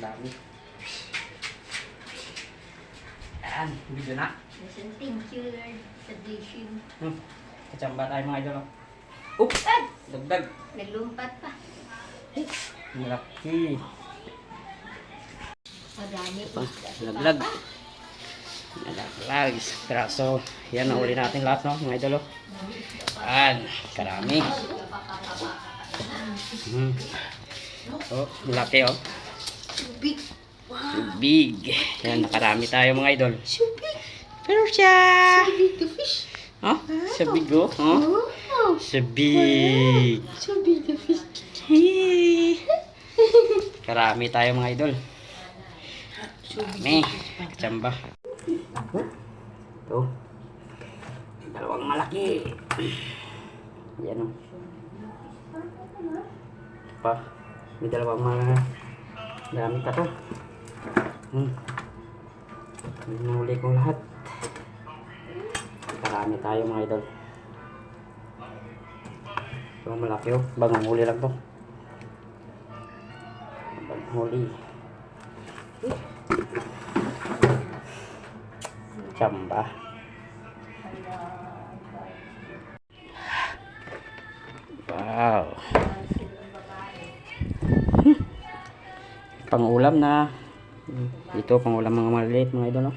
Dami. Ayan, video na. Thank you, Lord, sa blessing. Kachamba tayo mga idol. Oops! Dagdag. Naglumpat pa. Malaki. Madami pa. Nalaglag. Nalaglag. Piraso. Yan, nahuli natin lahat, no, mga idol. Ayan, karami. Oh, malaki, oh. Big. Big. Yan, nakarami tayo mga idol. So big. Pero siya. So big the fish. Oh, sa big, oh. Wow. Sa big. So big the fish. Karami tayo mga idol. Karami. Kachamba. Ito. Dalawang malaki. Yan, oh. Pa. May dalawang malaki. Dami ka to. Nahuli kong lahat. Karami tayo mga idol. Ito malaki, oh. Bagong huli lang to. Bagong huli. Chamba. Wow. Pangulam na. Ito pangulam mga maliliit mga idol, no?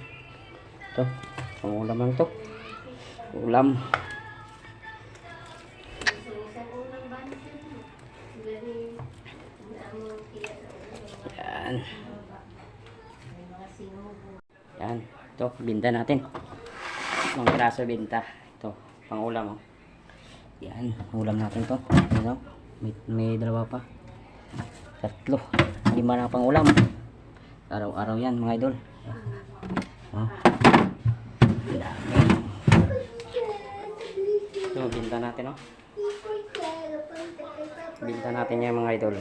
Ito, pangulam lang to. Ulam. Yan. Yan. Ito, binta natin. Mga piraso binta. Ito, pangulam, oh. Yan, ulam natin to. Ano? May dalawa pa. 3. 5 na pang ulam. Araw-araw yan mga idol. Oh. Dami. Ito, binta natin, oh. Binta natin yan mga idol.